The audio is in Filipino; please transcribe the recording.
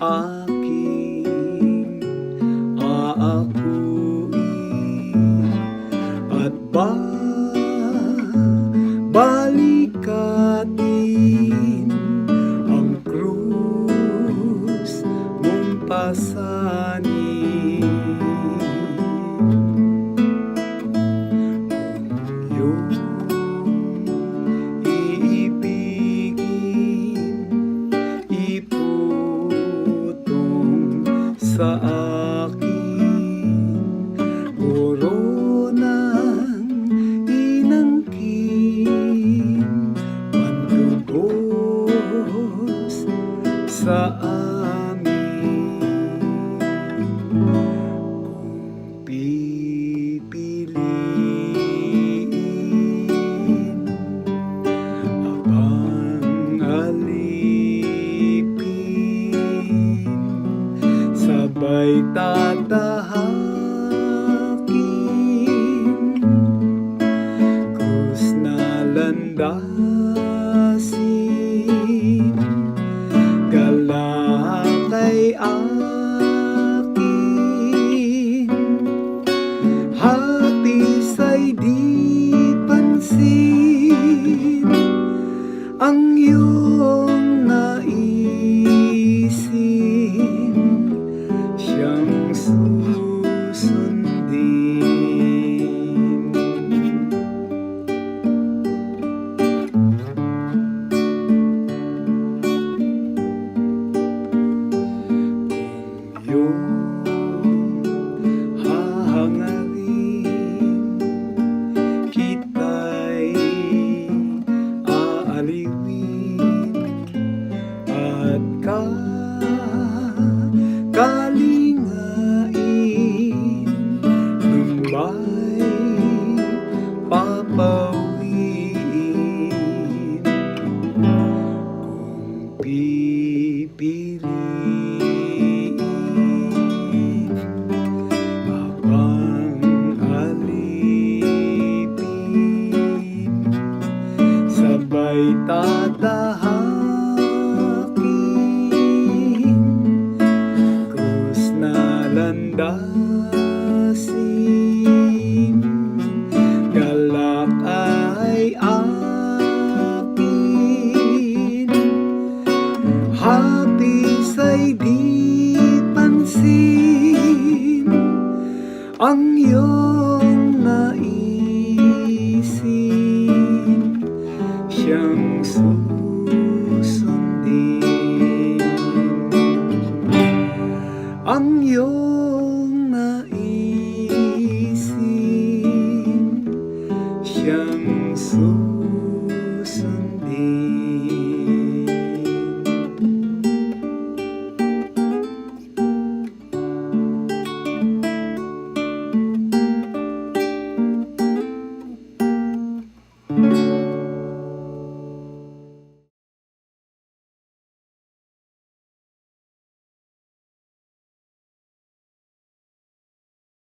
Aking aakuin at balikatin ang krus mong pasanin. Kung iyong sa akin koronang inangkin, pandugos sa amin. Kung pipiliin abang sabay tatahakin, krus na landasin, galakay akin, hapis ay di pansin, ang iyong naisin siyang susundin. Kung iyong hahangarin, kita'y aaliwin at kalingain, lumbay papawiin. Kung pipiliin abang alipin, sabay tatahakin, krus na landasin, galak ay akin, hapis ay di pansin, ang iyong